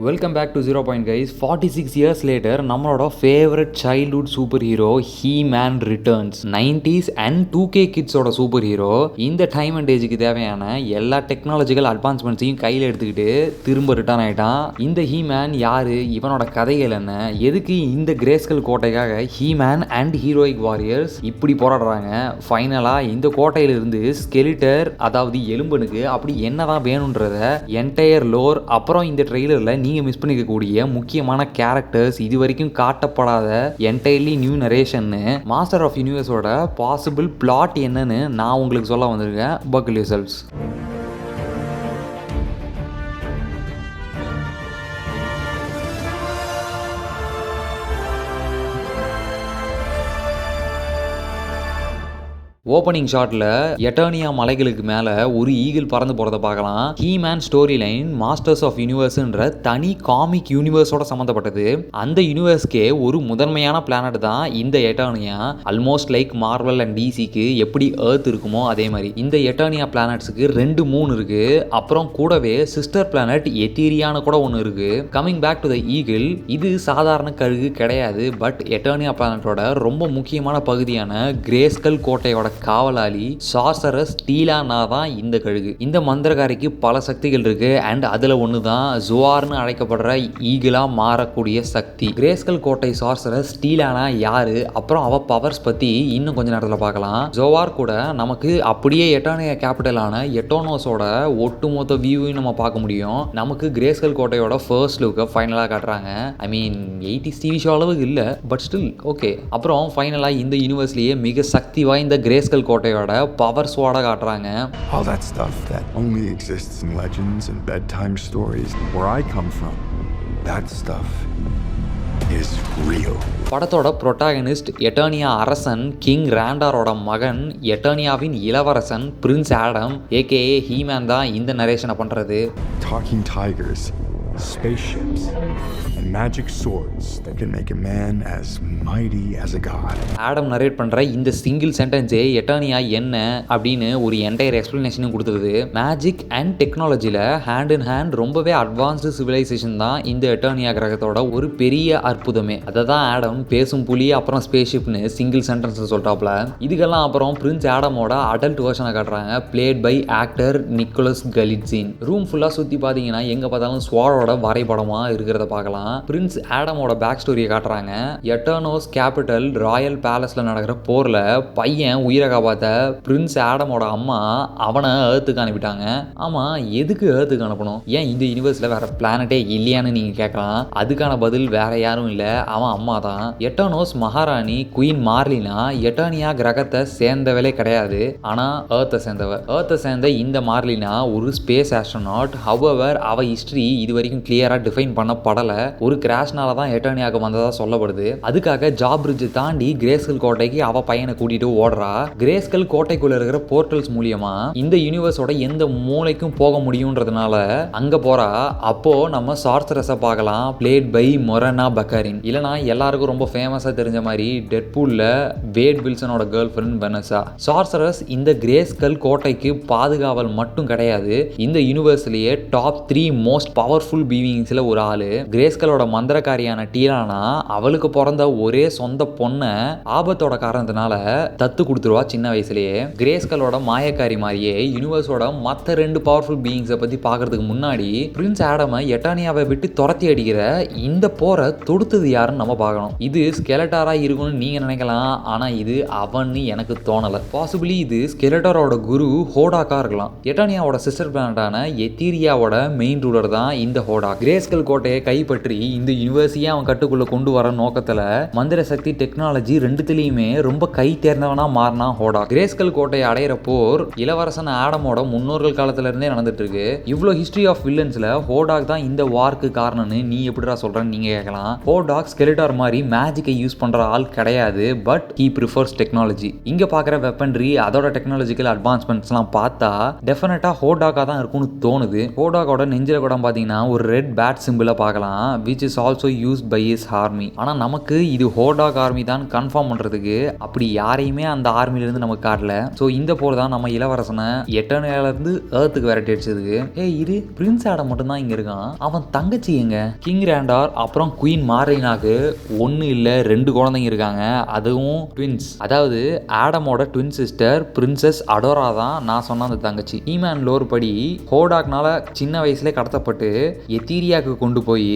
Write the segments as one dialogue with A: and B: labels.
A: Welcome back to 0 point guys. 46 years later நம்மளோட favourite childhood super hero He-Man returns. 90s and 2K கிட்ஸோட super hero இந்த time and ஏஜுக்கு தேவையான எல்லா technological அட்வான்ஸ்மெண்ட்ஸையும் கையில் எடுத்துக்கிட்டு திரும்ப ரிட்டர்ன் ஆகிட்டான். இந்த ஹீ-மேன் யாரு, இவனோட கதைகள் என்ன, எதுக்கு இந்த கிரேஸ்கல் கோட்டைக்காக ஹீ-மேன் அண்ட் ஹீரோயிக் வாரியர்ஸ் இப்படி போராடுறாங்க, ஃபைனலாக இந்த கோட்டையிலிருந்து ஸ்கெலிட்டர் அதாவது எலும்பனுக்கு அப்படி என்னதான் வேணுன்றத என்டையர் லோர், அப்புறம் இந்த ட்ரெய்லரில் நீங்கள் மிஸ் பண்ணிக்கக்கூடிய முக்கியமான கேரக்டர்ஸ், இது வரைக்கும் காட்டப்படாத என்டையர்லி நியூ நரேஷன்னு மாஸ்டர் ஆஃப் யூனிவர்ஸோட பாசிபிள் பிளாட் என்னன்னு நான் உங்களுக்கு சொல்ல வந்திருக்கேன். பக்கிள் யோர்செல்வ்ஸ். ஓப்பனிங் ஷாட்டில் எட்டர்னியா மலைகளுக்கு மேலே ஒரு ஈகிள் பறந்து போகிறத பார்க்கலாம். He-Man story line masters of யூனிவர்ஸ்ன்ற தனி காமிக் யூனிவர்ஸோட சம்மந்தப்பட்டது. அந்த யூனிவர்ஸ்க்கே ஒரு முதன்மையான பிளானட் தான் இந்த எட்டர்னியா. ஆல்மோஸ்ட் லைக் மார்வல் அண்ட் டிசிக்கு எப்படி எர்த் இருக்குமோ அதே மாதிரி இந்த எட்டர்னியா பிளானட்ஸுக்கு 2 மூன் இருக்கு. அப்புறம் கூடவே சிஸ்டர் பிளானட் எத்தீரியான்னு கூட ஒன்று இருக்கு. Coming back to the eagle, இது சாதாரண கழுகு கிடையாது. பட் எட்டர்னியா பிளானட்டோட ரொம்ப முக்கியமான பகுதியான கிரேஸ்கல் கோட்டையோட காவலாளி சார்சரஸ் டீலானா தான் இந்த கழுகு. இந்த மந்திரகாரிக்கு பல சக்திகள் இருக்கு. அண்ட் அதுல ஒன்று தான் ஜுவார்னு அழைக்கப்படுற ஈகிளா மாறக்கூடிய சக்தி. கிரேஸ்கல் கோட்டை சார்சரஸ் டீலானா யாரு, அப்புறம் அவ பவர்ஸ் பத்தி இன்னும் கொஞ்ச நேரத்தில் பார்க்கலாம். ஜோவார் கூட நமக்கு அப்படியே எட்டானியா கேபிட்டலான எட்டோனோஸோட ஒட்டுமொத்த வியூவையும் நம்ம பார்க்க முடியும். நமக்கு கிரேஸ்கல் கோட்டையோட ஃபர்ஸ்ட் லுக்கை ஃபைனலாக காட்டுறாங்க. ஐ மீன் 80s டிவி ஷோ அளவுக்கு இல்லை, பட் ஸ்டில் ஓகே. அப்புறம் ஃபைனலாக இந்த யூனிவர்ஸ்லேயே மிக சக்தி வாய்ந்த கிரேஸ்கல் கோட்டையோட பவர்ஸோட காட்டுறாங்க.
B: All that stuff that only exists in legends and bedtime stories. Where I come from, that stuff is real.
A: படத்தோட புரோட்டாகனிஸ்ட் எட்டர்னியா அரசன் கிங் ராண்டாரோட மகன், எட்டர்னியாவின் இளவரசன் பிரின்ஸ் ஆடம் ஏகேஏ ஹீ-மேன் தான் இந்த நரேஷனை பண்றது.
B: Talking tigers, spaceships, and magic swords that can make a man as mighty as a god.
A: Adam narrate பண்ற இந்த single சென்டென்ஸே எட்டர்னியா என்ன அப்படின்னு ஒரு என்டையர் எக்ஸ்பிளனேஷனும் கொடுத்துருது. மேஜிக் அண்ட் டெக்னாலஜியில் ஹேண்ட் இன் ஹேண்ட் ரொம்பவே அட்வான்ஸ்டு சிவிலைசேஷன் தான் இந்த எட்டர்னியா கிரகத்தோட ஒரு பெரிய அற்புதமே. அதை தான் ஆடம் பேசும் புலி அப்புறம் ஸ்பேஸ்ஷிப்னு சிங்கிள் சென்டென்ஸ் சொல்லிட்டாப்ல. இதுக்கெல்லாம் அப்புறம் பிரின்ஸ் ஆடமோட அடல்ட் வெர்ஷனை காட்டுறாங்க, played by actor Nicholas Galitzine. Room ஃபுல்லாக சுற்றி பார்த்தீங்கன்னா எங்கே பார்த்தாலும் ஸ்வாரோட வரைபடமாக இருக்கிறத பார்க்கலாம். பிரின்ஸ் ஆடமோட பேக் ஸ்டோரியை காட்டுறாங்க. எட்டர்னோஸ் கேபிட்டல் ராயல் பேலஸ்ல நடக்கிற போர்ல பையன் உயிரை காப்பாத்த பிரின்ஸ் ஆடமோட அம்மா அவனை ஏர்த்துக்கு அனுப்பிட்டாங்க. ஆமா, எதுக்கு ஏர்த்துக்கு அனுப்பணும்? ஏன் இந்த யூனிவர்ஸ்ல வேற பிளானட்டே இல்லையான்னு நீங்க கேட்கலாம். அதுக்கான பதில் வேற யாரும் இல்ல, அவன் அம்மா தான். எட்டர்னோஸ் மகாராணி குயின் மார்லினா எட்டர்னியா கிரகத்தை சேர்ந்தவளே கிடையாது, ஆனா ஏர்த்தை சேர்ந்தவ. ஏர்த்தை சேர்ந்த இந்த மார்லினா ஒரு ஸ்பேஸ் ஆஸ்ட்ரோனாட். ஹவெவர் அவ ஹிஸ்டரி இது வரைக்கும் கிளியரா டிஃபைன் பண்ணப்படல. ஒரு கிராஷ்னால தான் எட்டர்னியாவுக்கு வந்ததா சொல்லப்படுது. அதுக்காக ஜாப் பிரிட்ஜ் தாண்டி கிரேஸ்கல் கோட்டைக்கு அவ பையனை கூட்டிட்டு ஓடுறா. கிரேஸ்கல் கோட்டைக்குள்ள இருக்கிற போர்ட்டல்ஸ் மூலியமா இந்த யூனிவர்ஸோட எந்த மூளைக்கும் போக முடியும்ன்றதுனால அங்க போறா. அப்போ நம்ம சார்சரஸை பார்க்கலாம், பிளேட் பை மொரனா பக்காரின். இல்லைனா எல்லாருக்கும் ரொம்ப ஃபேமஸா தெரிஞ்ச மாதிரி டெட்பூல்ல வேட் வில்சனோட கேர்ள் ஃப்ரெண்ட் வெனஸா. சார்சரஸ் இந்த கிரேஸ்கல் கோட்டைக்கு பாதுகாவல் மட்டும் கிடையாது, இந்த யூனிவர்ஸ்லயே டாப் 3 மோஸ்ட் பவர்ஃபுல் பீயிங்ஸ்ல ஒரு ஆளு. கிரேஸ்கலோட மந்திரக்காரியான டீலானா அவளுக்கு பிறந்த ஒரே சொந்த பொண்ணை ஆபத்தோட காரணத்தினால தத்து கொடுத்துருவா சின்ன வயசுலயே. கிரேஸ்கலோட மாயக்காரி மாதிரியே யூனிவர்ஸோட மற்ற 2 பவர்ஃபுல் பீயிங்ஸை பத்தி பார்க்கறதுக்கு முன்னாடி பிரின்ஸ் ஆடமை எட்டானியாவை விட்டு துரத்தி அடிக்கிற இந்த போரை தொடுத்தது யாருன்னு நம்ம பார்க்கணும். இது ஸ்கெலட்டாரா இருக்கும்னு நீங்க நினைக்கலாம், ஆனா இது அவன்னு எனக்கு தோணல. பாசிபிளி இது ஸ்கெலட்டாரோட குரு ஹோடாக்கா இருக்கலாம். எட்டானியாவோட சிஸ்டர் பிளானட்டான எத்தீரியாவோட மெயின் ரூலர் தான் இந்த ஹோடா. கிரேஸ்கல் கோட்டையை கைப்பற்றி இந்த யூனிவர்ஸையே அவன் கட்டுக்குள்ள கொண்டு வர நோக்கத்துல மந்திர சக்தி டெக்னாலஜி ரெண்டுத்திலையுமே ரொம்ப கை தேர்ந்தவனா மாறினா ஹோடா. கிரேஸ்கல் கோட்டையை அடையிற போர் இளவரசன் ஆடமோட முன்னோர்கள் காலத்துல இருந்தே நடந்துட்டு இருக்கு. இவ்வளோ ஹிஸ்டரி ஆஃப் வில்லன்ஸ்ல ஹோடாக் தான் இந்த வார்க்கு காரணம்னு நீ எப்படிடா சொல்றன்னு நீங்க கேட்கலாம். ஹோடாக் ஸ்கெலிட்டார் மாதிரி மேஜிக்கை யூஸ் பண்ற ஆள் கிடையாது, பட் ஹீ ப்ரிஃபர்ஸ் டெக்னாலஜி. இங்க பாக்குற வெப்பன்ரி அதோட டெக்னாலஜிக்கல் அட்வான்ஸ்மெண்ட்ஸ்லாம் பார்த்தா டெஃபினட்டா ஹோடாக்கா தான் இருக்கும்னு தோணுது. ஹோடாக்கோட நெஞ்சில கூட பாத்தீங்கன்னா ஒரு ஒரு ரெட் பேட் சிம்பிளை பார்க்கலாம், which is also used by his army. ஆனால் நமக்கு இது ஹோடாக் ஆர்மி தான் கன்ஃபார்ம் பண்ணுறதுக்கு அப்படி யாரையுமே அந்த ஆர்மிலேருந்து நமக்கு காட்டல. ஸோ இந்த போர் தான் நம்ம இளவரசனை எட்டர்னியாலேருந்து ஏர்த்துக்கு விரட்டி அடிச்சதுக்கு. இரு பிரின்ஸ் ஆடம் மட்டும்தான் இங்கே இருக்கான், அவன் தங்கச்சி எங்க? கிங் ரேண்டார் அப்புறம் குயின் மார்லினாக்கு ஒன்று இல்லை 2 குழந்தைங்க இருக்காங்க, அதுவும் ட்வின்ஸ். அதாவது ஆடமோட ட்வின் சிஸ்டர் பிரின்சஸ் அடோரா தான் நான் சொன்ன அந்த தங்கச்சி. ஈமேன் லோர் படி ஹோடாக்னால சின்ன வயசுல கடத்தப்பட்டு எத்தீரியாவுக்கு கொண்டு போய்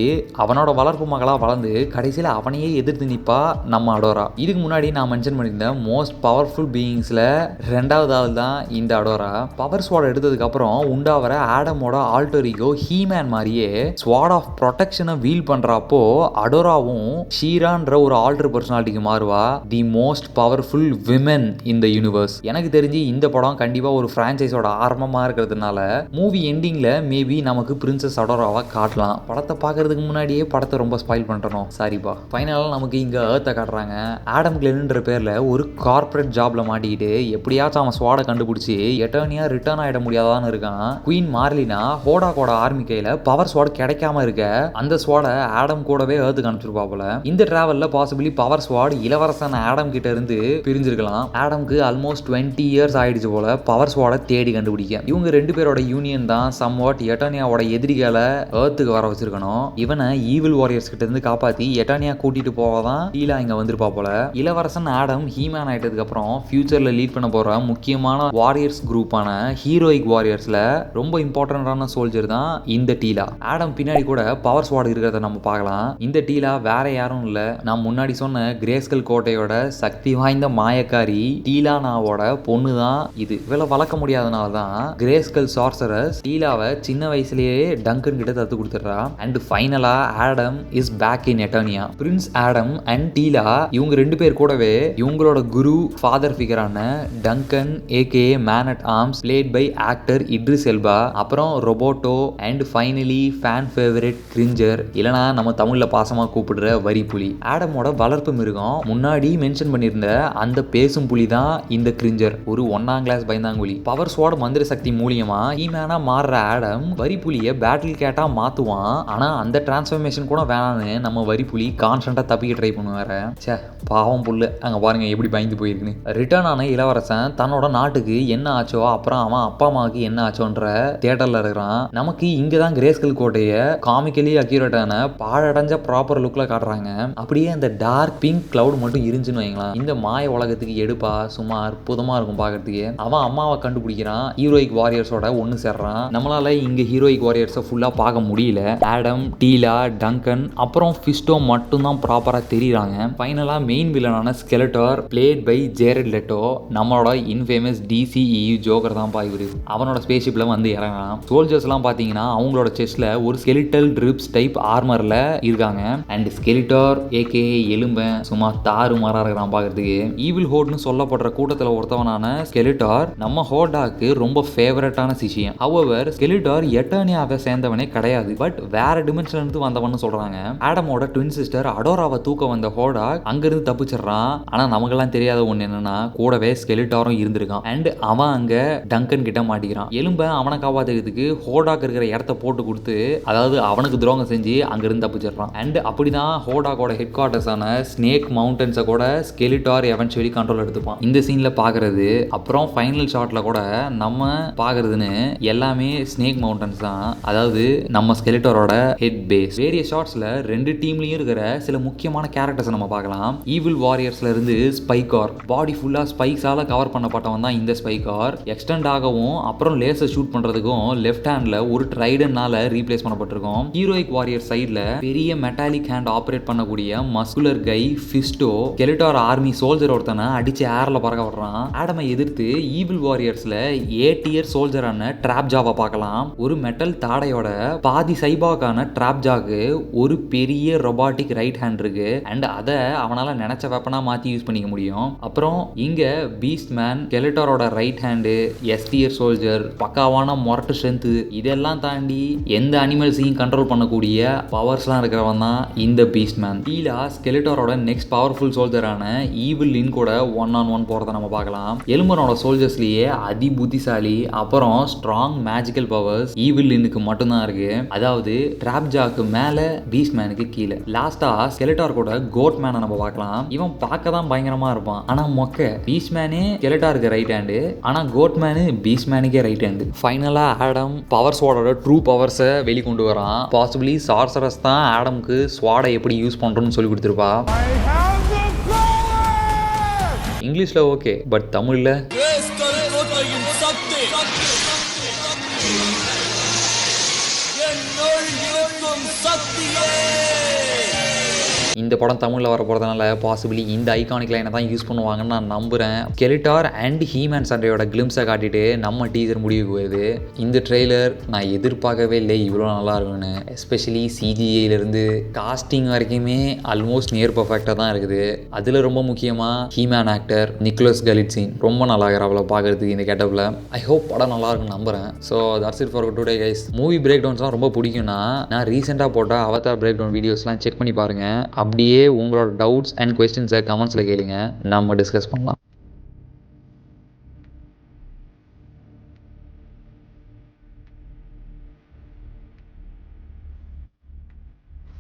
A: அவனோட வளர்ப்பு மகளாக வளர்ந்து கடைசியில் அவனையே எதிர்த்து நிற்பா நம்ம அடோரா. இதுக்கு முன்னாடி நான் மென்ஷன் பண்ணியிருந்த மோஸ்ட் பவர்ஃபுல் பீயிங்ஸில் 2வது ஆள் தான் இந்த அடோரா. பவர் ஸ்வாட் எடுத்ததுக்கு அப்புறம் உண்டாவற ஆடமோட ஆல்டரிகோ ஹீமேன் மாதிரியே ஸ்வாட் ஆஃப் ப்ரொடெக்ஷனை வீல் பண்றப்போ அடோராவும் ஷீரான்ற ஒரு ஆல்டர் பர்சனாலிட்டிக்கு மாறுவா, the most powerful women in the universe. எனக்கு தெரிஞ்சு இந்த படம் கண்டிப்பா ஒரு பிரான்ச்சைஸோட ஆரம்பமா இருக்கிறதுனால மூவி எண்டிங்ல மேபி நமக்கு பிரின்சஸ் அடோராவா காட்டலாம். படத்தை பார்க்கறதுக்கு முன்னாடியே படத்தை ரொம்ப ஸ்பாயில் பண்றோம், சாரிப்பா. ஃபைனலாக நமக்கு இங்க ஏர்த்தை காட்டுறாங்க. ஆடம் கிளென்ன்ற பேர்ல ஒரு கார்பரேட் ஜாப்ல மாட்டிக்கிட்டு எப்படியாச்சும் அவன் ஸ்வாடை கண்டுபிடிச்சி எட்டர்னியா ரிட்டர்ன் ஆயிட முடியாதான்னு இருக்கான். குயின் மார்லினா ஹோடாக்கோட ஆர்மி கையில பவர் ஸ்வாட் கிடைக்காம இருக்க அந்த ஸ்வாடை ஆடம் கூடவே ஏர்த்துக்கு அனுப்பிச்சிருப்பாப்புல. இந்த டிராவல்ல பாசிபிளி பவர் ஸ்வாட் இளவரசன் ஆடம் கிட்ட இருந்து பிரிஞ்சிருக்கலாம். ஆடம்க்கு ஆல்மோஸ்ட் 20 இயர்ஸ் ஆயிடுச்சு போல பவர் ஸ்வாடை தேடி கண்டுபிடிக்க. இவங்க 2 பேரோட யூனியன் தான் சம்வாட் எட்டர்னியாவோட எதிரிகளை ஏர்த்துக்கு வர வச்சிருக்கணும். இவனை ஈவில் வாரியர்ஸ் கிட்ட இருந்து காப்பாத்தி எட்டர்னியா கூட்டிட்டு போவதான் டீலா இங்க வந்திருப்பா போல. இளவரசன் ஆடம் ஹீமேன் ஆயிட்டதுக்கு அப்புறம் ஃபியூச்சர்ல லீட் பண்ண போற முக்கியமான வாரியர்ஸ் குரூப்பான ஹீரோயிக் வாரியர்ஸ்ல ரொம்ப இம்பார்ட்டன்டான சோல்ஜர் தான் இந்த டீலா. ஆடம் பின்னாடி கூட பவர் ஸ்வாட் இருக்கிறத நம்ம பார்க்கலாம். இந்த டீலா வேற யாரும் இல்ல, நான் முன்னாடி சொன்ன கிரேஸ்கல் கோட்டையோட சக்தி வாய்ந்த மாயக்காரி டீலானாவோட பொண்ணு தான் இது. இவளை வளர்க்க முடியாதனால தான் கிரேஸ்கல் சார்சரஸ் டீலாவை சின்ன வயசுலயே டங்கன் கிட்ட தத்து கொடுத்துடுறா. அண்ட் ஃபைனலா Adam is back in Eternia. Prince Adam and Teela இவங்க 2 பேர் கூடவே இவங்களோட குரு ஃபாதர் ஃபிகரான Duncan aka man at arms played by actor Idris Elba, அப்புறம் Roboto and finally fan favourite Cringer, இல்லனா நம்ம தமிழ்ல பாசமா கூப்பிடுற வரி புலி. ஆடமோட வளர்ப்பு மிருகம் முன்னாடி மென்ஷன் பண்ணியிருந்த அந்த பேசும் புலி தான் இந்த கிரிஞ்சர், ஒரு 1ஆம் கிளாஸ் பயந்தாங்குழி. பவர் ஸ்வாட் மந்திர சக்தி மூலியமா ஹீமேனா மாறுற ஆடம் வரி புலியை பேட்டில் கேட்டா மாத்துவான். ஆனா அந்த டிரான்ஸ்ஃபர்மேஷன் கூட வேணான்னு நம்ம வரி புலி கான்ஸ்டன்டா தப்பிக்க ட்ரை பண்ணுவார. சே பாவம் புல்லு, அங்க பாருங்க எப்படி பயந்து போயிருக்குன்னு. ரிட்டர்ன் ஆன இளவரசன் தன்னோட நாட்டுக்கு என்ன ஆச்சோ அப்புறம் அவன் அப்பா அம்மாவுக்கு என்ன ஆச்சோன்ற தியேட்டர்ல இருக்கிறான். நமக்கு இங்கதான் கிரேஸ்கல் கோட்டைய காமிக்கலி அக்யூரேட்டான பாழடைஞ்ச ப்ராப்பர் லுக்ல காட்டுறாங்க. அப்படியே அந்த டார்க் பிங்க் கிளவுட் மட்டும் இருந்துச்சுன்னு வைங்களேன், இந்த மாய உலகத்துக்கு எடுப்பா சும்மா அற்புதமா இருக்கும் பாக்கிறதுக்கு. அவன் அம்மாவை கண்டுபிடிக்கிறான், ஹீரோயிக் வாரியர்ஸோட ஒன்னு சேர்றான். நம்மளால இங்க ஹீரோயிக் வாரியர்ஸை ஃபுல்லா பார்க்க முடியல. ஆடம், டீலா, டங்கன் அப்புறம் ஃபிஸ்டோ மட்டும் தான் ப்ராப்பரா தெரியுறாங்க. ஃபைனலா மெயின் வில்லனான ஸ்கெலட்டார் பிளேட் பை ஜேரட் லெட்டோ, நம்மளோட இன்ஃபேமஸ் DCEU ஜோக்கர் தான் பாய்வுரு. அவனோட ஸ்பேஸ்ஷிப்ல வந்து இறங்கலாம். சோல்ஜர்ஸ் எல்லாம் பாத்தீங்கன்னா அவங்களோட செஸ்ட்ல ஒரு ஸ்கெலிட்டல் ட்ரிப்ஸ் டைப் ஆர்மர்ல இருக்காங்க. அண்ட் ஸ்கெலிட்டார் ஏகே எலும்பன் சும்மா தாறு மாறா இருக்கிறான் பாக்குறதுக்கு. ஈவில் ஹோட்னு சொல்லப்படுற கூட்டத்துல ஒருத்தவனான ஸ்கெலிட்டார் நம்ம ஹோடாக்கு ரொம்ப ஃபேவரட்டான சிஷியன். ஹவவர் ஸ்கெலிட்டார் எட்டர்னியாவை சேர்ந்தவனே கிடையாது, பட் வேற டிமென்ஷன்ல இருந்து வந்தவன்னு சொல்றாங்க. ஆடமோட ட்வின் சிஸ்டர் அடோராவை தூக்க வந்த ஹோடாக் அங்கிருந்து தப்பிச்சிடறான். ஆனா நமக்கெல்லாம் தெரியாத ஒண்ணு என்னன்னா கூடவே ஸ்கெலிட்டாரும் இருந்திருக்கான். அண்ட் அவன் அங்க டங்கன் கிட்ட மாட்டிக்கிறான். எலும்ப அவனை காப்பாத்துறதுக்கு ஹோடாக் இருக்கிற இடத்த போட்டு கொடுத்து, அதாவது அவனுக்கு துரோகம் செஞ்சு அங்கிருந்து தப்பிச்சிடறான். அண்ட் அப்படிதான் ஹோடாக்கோட ஹெட் குவார்டர்ஸான ஸ்னேக் மவுண்டன்ஸை கூட ஸ்கெலிட்டார் எவென்ச்சுவலி கண்ட்ரோல் எடுத்துப்பான். இந்த சீன்ல பாக்குறது அப்புறம் ஃபைனல் ஷாட்ல கூட நம்ம பாக்குறதுன்னு எல்லாமே ஸ்னேக் மவுண்டன்ஸ் தான், அதாவது நம்ம ஸ்கெலிட்டாரோட ஹெட் பேஸ். வேரியஸ் ஷாட்ஸ்ல 2 டீம்லயும் இருக்கிற சில முக்கியமான கேரக்டர்ஸ் நம்ம பார்க்கலாம். ஈவில் வாரியர்ஸ்ல இருந்து ஸ்பைகார், பாடி ஃபுல்லா ஸ்பைக்ஸால கவர் பண்ணப்பட்டவன் தான் இந்த ஸ்பைகார். எக்ஸ்டெண்ட் ஆகவும் அப்புறம் லேசர் ஷூட் பண்றதுக்கும் லெஃப்ட் ஹேண்ட்ல ஒரு ட்ரைடன்னால ரீப்ளேஸ் பண்ணப்பட்டிருக்கும். ஹீரோயிக் வாரியர் சைட்ல பெரிய மெட்டாலிக் ஹேண்ட் ஆபரேட் பண்ணக்கூடிய மஸ்குலர் கை ஃபிஸ்டோ ஸ்கெலிட்டார் ஆர்மி சோல்ஜர் ஒருத்தனை அடிச்சு ஏர்ல பறக்க விடுறான். ஆடமை எதிர்த்து ஈவில் வாரியர்ஸ்ல 8 இயர் சோல்ஜரான ட்ராப் ஜாவை பார்க்கலாம். ஒரு மெட்டல் தாடையோட பாதி சைபாக்கான ட்ராப் ஜாக்கு ஒரு பெரிய ரொபாட்டிக் ரைட் ஹேண்ட் இருக்கு. அண்ட் அதை அவனால நினைச்ச வெப்பனா மாத்தி யூஸ் பண்ணிக்க முடியும். அப்புறம் இங்க பீஸ்ட் மேன் ஸ்கெலிட்டாரோட ரைட் ஹேண்டு, எஸ்டியர் சோல்ஜர், பக்காவான மொரட்டு ஸ்ட்ரென்த், இதெல்லாம் தாண்டி எந்த அனிமல்ஸையும் கண்ட்ரோல் பண்ணக்கூடிய பவர்ஸ்லாம் இருக்கிறவன் தான் இந்த பீஸ்ட் மேன். டீலா ஸ்கெலிட்டாரோட நெக்ஸ்ட் பவர்ஃபுல் சோல்ஜரான ஈவில் லின் கூட 1-on-1 போறதை நம்ம பார்க்கலாம். எலும்பனோட சோல்ஜர்ஸ்லயே அதி புத்திசாலி அப்புறம் ஸ்ட்ராங் மேஜிக்கல் பவர்ஸ் ஈவில் லின்னுக்கு மட்டும்தான் இருக்கு. அதாவது ட்ராப் ஜாக்கு மேல பீஸ்ட் மேனுக்கு கீழே. லாஸ்டா ஸ்கெலட்டார் கூட கோட் மேனை நம்ம பார்க்கலாம். இவன் பார்க்க தான் பயங்கரமா இருப்பான், ஆனா மொக்க பீஸ்ட் மேனே ஸ்கெலட்டாருக்கு ரைட் ஹேண்டு, ஆனா கோட் மேனு பீஸ்ட் மேனுக்கே ரைட் ஹேண்டு. ஃபைனலா ஆடம் பவர் ஸ்வாடோட ட்ரூ பவர்ஸை வெளிக்கொண்டு வரான். பாசிபிளி சார்சரஸ் தான் ஆடம்க்கு ஸ்வாடை எப்படி யூஸ் பண்றோம்னு சொல்லி கொடுத்துருப்பா. இங்கிலீஷ்ல ஓகே, பட் தமிழ்ல இந்த படம் தமிழில் வர போகிறதுனால பாசிபிளி இந்த ஐகானிக் லைனை தான் யூஸ் பண்ணுவாங்கன்னு நான் நம்புகிறேன். ஸ்கெலிட்டார் அண்ட் ஹீமேன் சண்டையோட கிளிம்ஸை காட்டிட்டு நம்ம டீசர் முடிவுக்கு வருது. இந்த ட்ரெய்லர் நான் எதிர்பார்க்கவே இல்லை இவ்வளோ நல்லா இருக்குன்னு. எஸ்பெஷலி சிஜிஐலேருந்து காஸ்டிங் வரைக்குமே ஆல்மோஸ்ட் நியர் பர்ஃபெக்டாக தான் இருக்குது. அதில் ரொம்ப முக்கியமாக ஹீமேன் ஆக்டர் நிக்கோலஸ் கலிட்சின் ரொம்ப நல்லா இருக்கிற பார்க்குறதுக்கு இந்த கெட்டப்பில். ஐ ஹோப் படம் நல்லா இருக்குன்னு நம்புகிறேன். So that's it for today guys. Movie break டவுன்ஸ்லாம் ரொம்ப பிடிக்கும்னா நான் ரீசெண்டாக போட்ட அவதார் பிரேக் டவுன் வீடியோஸ்லாம் செக் பண்ணி பாருங்கள். அப்படியே உங்களோட டவுட்ஸ் அண்ட் கொஸ்டின்ஸை கமெண்ட்ஸில் கேளுங்க, நம்ம டிஸ்கஸ் பண்ணலாம்.